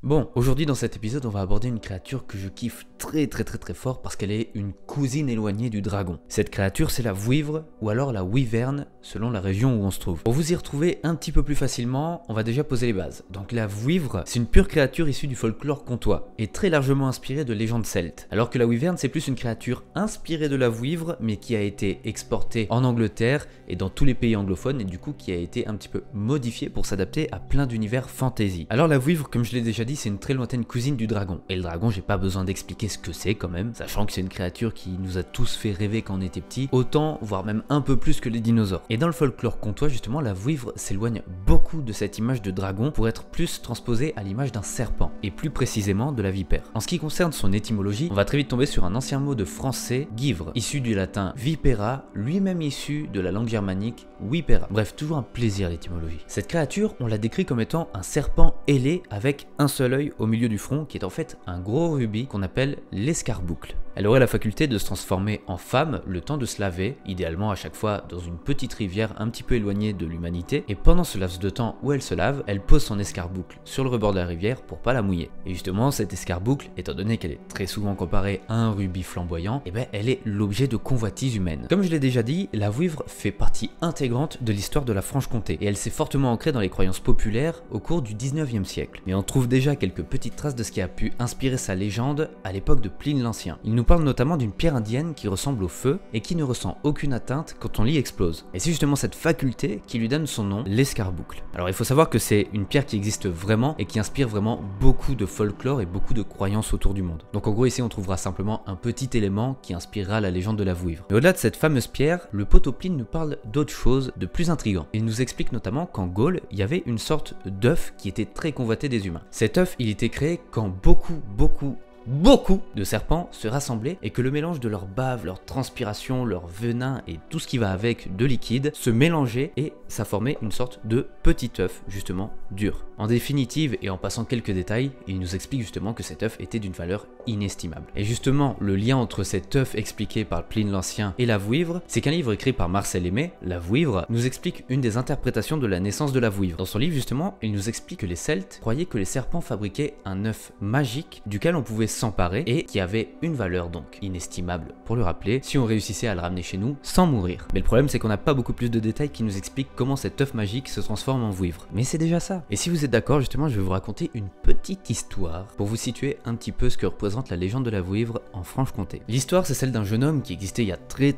Bon, aujourd'hui dans cet épisode, on va aborder une créature que je kiffe très fort parce qu'elle est une cousine éloignée du dragon. Cette créature, c'est la vouivre ou alors la wyvern selon la région où on se trouve. Pour vous y retrouver un petit peu plus facilement, on va déjà poser les bases. Donc la vouivre, c'est une pure créature issue du folklore comtois et très largement inspirée de légendes celtes. Alors que la wyvern, c'est plus une créature inspirée de la vouivre mais qui a été exportée en Angleterre et dans tous les pays anglophones et du coup qui a été un petit peu modifiée pour s'adapter à plein d'univers fantasy. Alors la vouivre, comme je l'ai déjà dit, c'est une très lointaine cousine du dragon. Et le dragon, j'ai pas besoin d'expliquer ce que c'est quand même, sachant que c'est une créature qui nous a tous fait rêver quand on était petits, autant, voire même un peu plus que les dinosaures. Et dans le folklore comtois, justement, la vouivre s'éloigne beaucoup de cette image de dragon pour être plus transposée à l'image d'un serpent, et plus précisément de la vipère. En ce qui concerne son étymologie, on va très vite tomber sur un ancien mot de français, givre, issu du latin vipera, lui-même issu de la langue germanique vipera. Bref, toujours un plaisir l'étymologie. Cette créature, on la décrit comme étant un serpent ailé avec un seul œil au milieu du front qui est en fait un gros rubis qu'on appelle l'escarboucle. Elle aurait la faculté de se transformer en femme le temps de se laver, idéalement à chaque fois dans une petite rivière un petit peu éloignée de l'humanité, et pendant ce laps de temps où elle se lave, elle pose son escarboucle sur le rebord de la rivière pour pas la mouiller. Et justement, cette escarboucle, étant donné qu'elle est très souvent comparée à un rubis flamboyant, et ben elle est l'objet de convoitises humaines. Comme je l'ai déjà dit, la vouivre fait partie intégrante de l'histoire de la Franche-Comté, et elle s'est fortement ancrée dans les croyances populaires au cours du 19e siècle. Mais on trouve déjà quelques petites traces de ce qui a pu inspirer sa légende à l'époque de Pline l'Ancien. Il nous parle notamment d'une pierre indienne qui ressemble au feu et qui ne ressent aucune atteinte quand on l'y explose. Et c'est justement cette faculté qui lui donne son nom, l'escarboucle. Alors il faut savoir que c'est une pierre qui existe vraiment et qui inspire vraiment beaucoup de folklore et beaucoup de croyances autour du monde. Donc en gros ici on trouvera simplement un petit élément qui inspirera la légende de la vouivre. Mais au-delà de cette fameuse pierre, le pote Pline nous parle d'autre chose de plus intriguant. Il nous explique notamment qu'en Gaule, il y avait une sorte d'œuf qui était très convoité des humains. Cet œuf, il était créé quand beaucoup de serpents se rassemblaient et que le mélange de leur bave, leur transpiration, leur venin et tout ce qui va avec de liquide se mélangeait et ça formait une sorte de petit œuf justement dur. En définitive et en passant quelques détails, il nous explique justement que cet œuf était d'une valeur inestimable. Et justement le lien entre cet œuf expliqué par Pline l'Ancien et la vouivre, c'est qu'un livre écrit par Marcel Aimé, La Vouivre, nous explique une des interprétations de la naissance de la vouivre. Dans son livre justement, il nous explique que les Celtes croyaient que les serpents fabriquaient un œuf magique duquel on pouvait s'emparer et qui avait une valeur donc inestimable pour le rappeler si on réussissait à le ramener chez nous sans mourir. Mais le problème c'est qu'on n'a pas beaucoup plus de détails qui nous expliquent comment cet œuf magique se transforme en vouivre. Mais c'est déjà ça. Et si vous êtes d'accord, justement je vais vous raconter une petite histoire pour vous situer un petit peu ce que représente la légende de la vouivre en Franche-Comté. L'histoire c'est celle d'un jeune homme qui existait il y a très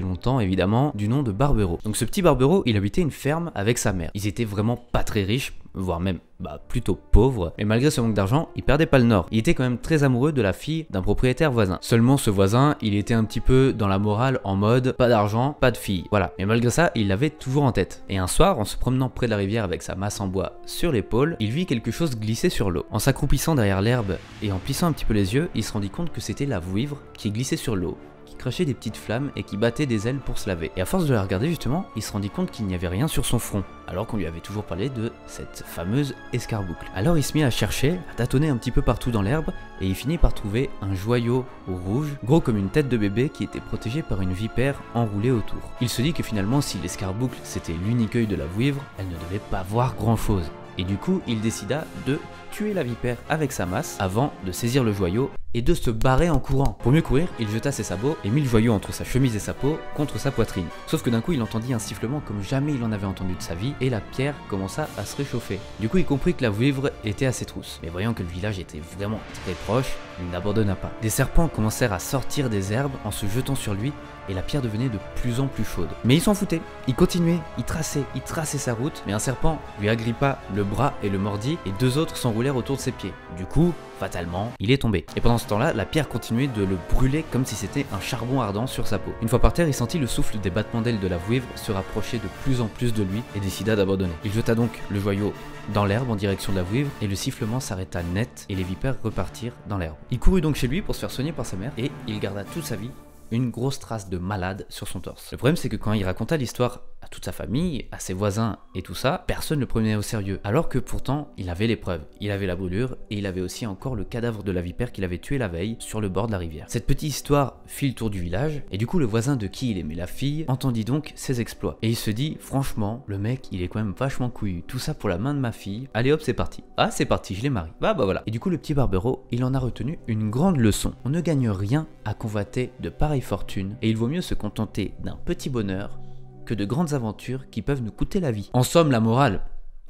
longtemps évidemment, du nom de Barbero. Donc ce petit Barbero, il habitait une ferme avec sa mère. Ils étaient vraiment pas très riches, voire même plutôt pauvre, mais malgré ce manque d'argent, il perdait pas le nord. Il était quand même très amoureux de la fille d'un propriétaire voisin. Seulement ce voisin, il était un petit peu dans la morale en mode pas d'argent, pas de fille. Voilà. Mais malgré ça, il l'avait toujours en tête. Et un soir, en se promenant près de la rivière avec sa masse en bois sur l'épaule, il vit quelque chose glisser sur l'eau. En s'accroupissant derrière l'herbe et en plissant un petit peu les yeux, il se rendit compte que c'était la vouivre qui glissait sur l'eau, qui crachait des petites flammes et qui battait des ailes pour se laver. Et à force de la regarder justement, il se rendit compte qu'il n'y avait rien sur son front, alors qu'on lui avait toujours parlé de cette fameuse escarboucle. Alors il se mit à chercher, à tâtonner un petit peu partout dans l'herbe, et il finit par trouver un joyau rouge, gros comme une tête de bébé qui était protégé par une vipère enroulée autour. Il se dit que finalement si l'escarboucle c'était l'unique œil de la vouivre, elle ne devait pas voir grand chose. Et du coup, il décida de tuer la vipère avec sa masse avant de saisir le joyau et de se barrer en courant. Pour mieux courir, il jeta ses sabots et mit le joyau entre sa chemise et sa peau contre sa poitrine. Sauf que d'un coup, il entendit un sifflement comme jamais il en avait entendu de sa vie et la pierre commença à se réchauffer. Du coup, il comprit que la vouivre était à ses trousses. Mais voyant que le village était vraiment très proche, il n'abandonna pas. Des serpents commencèrent à sortir des herbes en se jetant sur lui et la pierre devenait de plus en plus chaude. Mais il s'en foutait, il continuait, il traçait sa route, mais un serpent lui agrippa le bras et le mordit, et deux autres s'enroulèrent autour de ses pieds. Du coup, fatalement, il est tombé. Et pendant ce temps-là, la pierre continuait de le brûler comme si c'était un charbon ardent sur sa peau. Une fois par terre, il sentit le souffle des battements d'ailes de la vouivre se rapprocher de plus en plus de lui et décida d'abandonner. Il jeta donc le joyau dans l'herbe en direction de la vouivre et le sifflement s'arrêta net et les vipères repartirent dans l'herbe. Il courut donc chez lui pour se faire soigner par sa mère et il garda toute sa vie une grosse trace de malade sur son torse. Le problème c'est que quand il raconta l'histoire à toute sa famille, à ses voisins et tout ça, personne ne le prenait au sérieux. Alors que pourtant, il avait les preuves. Il avait la brûlure et il avait aussi encore le cadavre de la vipère qu'il avait tué la veille sur le bord de la rivière. Cette petite histoire fit le tour du village et du coup le voisin de qui il aimait la fille entendit donc ses exploits. Et il se dit, franchement, le mec il est quand même vachement couillu. Tout ça pour la main de ma fille. Allez hop, c'est parti. Ah, c'est parti, je les marie. Bah voilà. Et du coup le petit Barbero, il en a retenu une grande leçon. On ne gagne rien à convoiter de pareilles fortunes et il vaut mieux se contenter d'un petit bonheur que de grandes aventures qui peuvent nous coûter la vie. En somme, la morale,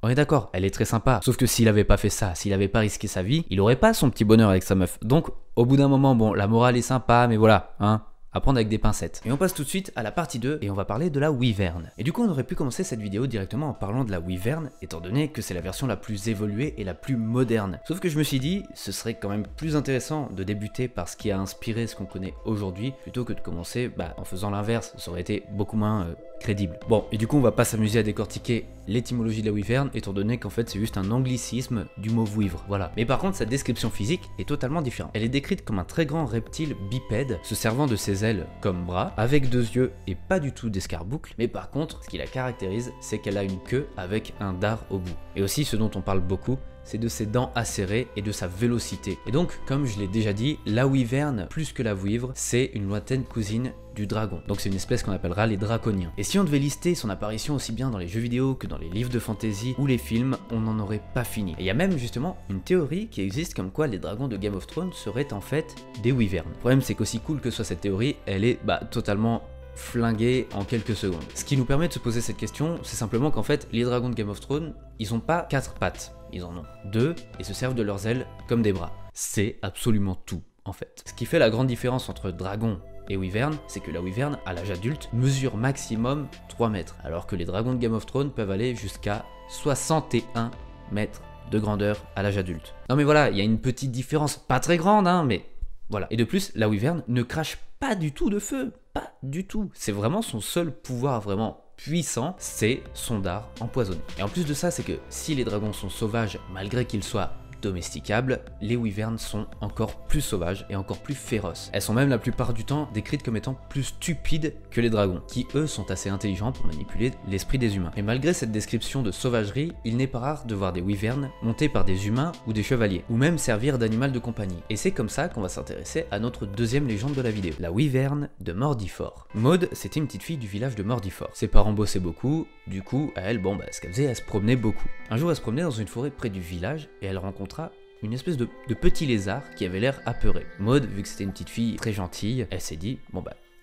on est d'accord, elle est très sympa. Sauf que s'il avait pas fait ça, s'il avait pas risqué sa vie, il aurait pas son petit bonheur avec sa meuf. Donc, au bout d'un moment, bon, la morale est sympa, mais voilà, hein, à prendre avec des pincettes. Et on passe tout de suite à la partie 2 et on va parler de la wyvern. Et du coup on aurait pu commencer cette vidéo directement en parlant de la wyvern, étant donné que c'est la version la plus évoluée et la plus moderne. Sauf que je me suis dit, ce serait quand même plus intéressant de débuter par ce qui a inspiré ce qu'on connaît aujourd'hui, plutôt que de commencer en faisant l'inverse, ça aurait été beaucoup moins crédible. Bon, et du coup on va pas s'amuser à décortiquer l'étymologie de la wyvern, étant donné qu'en fait c'est juste un anglicisme du mot vouivre, voilà. Mais par contre sa description physique est totalement différente. Elle est décrite comme un très grand reptile bipède, se servant de ses ailes comme bras, avec 2 yeux et pas du tout d'escarboucle, mais par contre ce qui la caractérise c'est qu'elle a une queue avec un dard au bout. Et aussi ce dont on parle beaucoup, c'est de ses dents acérées et de sa vélocité. Et donc, comme je l'ai déjà dit, la wyvern, plus que la vouivre, c'est une lointaine cousine du dragon. Donc c'est une espèce qu'on appellera les draconiens. Et si on devait lister son apparition aussi bien dans les jeux vidéo que dans les livres de fantasy ou les films, on n'en aurait pas fini. Et il y a même justement une théorie qui existe comme quoi les dragons de Game of Thrones seraient en fait des wyverns. Le problème c'est qu'aussi cool que soit cette théorie, elle est totalement flingué en quelques secondes. Ce qui nous permet de se poser cette question, c'est simplement qu'en fait, les dragons de Game of Thrones, ils ont pas 4 pattes, ils en ont 2 et se servent de leurs ailes comme des bras. C'est absolument tout, en fait. Ce qui fait la grande différence entre dragon et wyvern, c'est que la wyvern, à l'âge adulte, mesure maximum 3 mètres, alors que les dragons de Game of Thrones peuvent aller jusqu'à 61 mètres de grandeur à l'âge adulte. Non mais voilà, il y a une petite différence, pas très grande, hein, mais voilà. Et de plus, la wyvern ne crache pas du tout de feu, pas du tout. C'est vraiment son seul pouvoir vraiment puissant, c'est son dard empoisonné. Et en plus de ça, c'est que si les dragons sont sauvages, malgré qu'ils soient domesticables, les wyverns sont encore plus sauvages et encore plus féroces. Elles sont même la plupart du temps décrites comme étant plus stupides que les dragons, qui eux sont assez intelligents pour manipuler l'esprit des humains. Et malgré cette description de sauvagerie, il n'est pas rare de voir des wyverns montés par des humains ou des chevaliers, ou même servir d'animal de compagnie. Et c'est comme ça qu'on va s'intéresser à notre deuxième légende de la vidéo, la wyvern de Mordifort. Maud, c'était une petite fille du village de Mordifort. Ses parents bossaient beaucoup, du coup, elle, ce qu'elle faisait, elle se promenait beaucoup. Un jour, elle se promenait dans une forêt près du village et elle rencontra une espèce de petit lézard qui avait l'air apeuré. Maud, vu que c'était une petite fille très gentille, elle s'est dit,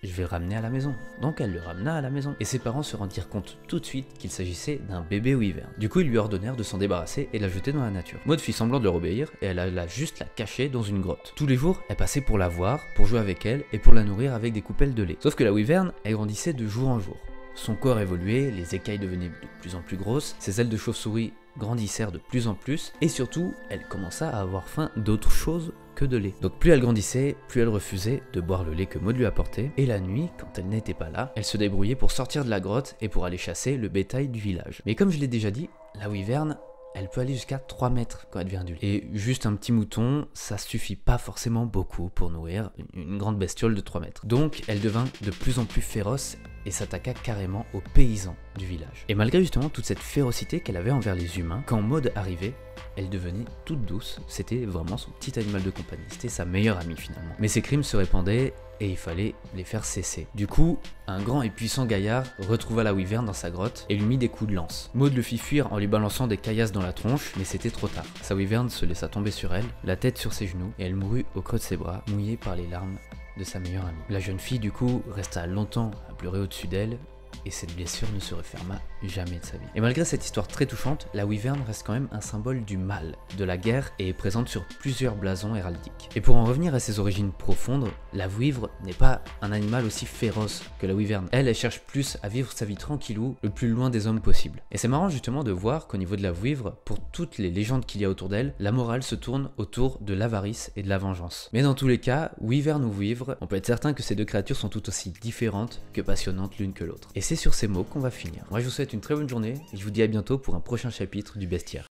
je vais le ramener à la maison. Donc elle le ramena à la maison. Et ses parents se rendirent compte tout de suite qu'il s'agissait d'un bébé wyvern. Du coup, ils lui ordonnèrent de s'en débarrasser et de la jeter dans la nature. Maud fit semblant de leur obéir et elle alla juste la cacher dans une grotte. Tous les jours, elle passait pour la voir, pour jouer avec elle et pour la nourrir avec des coupelles de lait. Sauf que la wyvern, elle grandissait de jour en jour. Son corps évoluait, les écailles devenaient de plus en plus grosses, ses ailes de chauve-souris grandissèrent de plus en plus, et surtout, elle commença à avoir faim d'autre chose que de lait. Donc plus elle grandissait, plus elle refusait de boire le lait que Maud lui apportait, et la nuit, quand elle n'était pas là, elle se débrouillait pour sortir de la grotte et pour aller chasser le bétail du village. Mais comme je l'ai déjà dit, la wyvern, elle peut aller jusqu'à 3 mètres quand elle devient adulte. Et juste un petit mouton, ça suffit pas forcément beaucoup pour nourrir une grande bestiole de 3 mètres. Donc elle devint de plus en plus féroce et s'attaqua carrément aux paysans du village. Et malgré justement toute cette férocité qu'elle avait envers les humains, quand Maud arrivait, elle devenait toute douce, c'était vraiment son petit animal de compagnie, c'était sa meilleure amie finalement. Mais ses crimes se répandaient et il fallait les faire cesser. Du coup, un grand et puissant gaillard retrouva la wyvern dans sa grotte et lui mit des coups de lance. Maud le fit fuir en lui balançant des caillasses dans la tronche, mais c'était trop tard. Sa wyvern se laissa tomber sur elle, la tête sur ses genoux, et elle mourut au creux de ses bras, mouillée par les larmes de sa meilleure amie. La jeune fille du coup resta longtemps à pleurer au-dessus d'elle, et cette blessure ne se referma jamais de sa vie. Et malgré cette histoire très touchante, la wyvern reste quand même un symbole du mal, de la guerre, et est présente sur plusieurs blasons héraldiques. Et pour en revenir à ses origines profondes, la vouivre n'est pas un animal aussi féroce que la wyvern. Elle cherche plus à vivre sa vie tranquillou, le plus loin des hommes possible. Et c'est marrant justement de voir qu'au niveau de la vouivre, pour toutes les légendes qu'il y a autour d'elle, la morale se tourne autour de l'avarice et de la vengeance. Mais dans tous les cas, wyvern ou vouivre, on peut être certain que ces deux créatures sont tout aussi différentes que passionnantes l'une que l'autre. Et c'est sur ces mots qu'on va finir. Moi je vous souhaite une très bonne journée et je vous dis à bientôt pour un prochain chapitre du Bestiaire.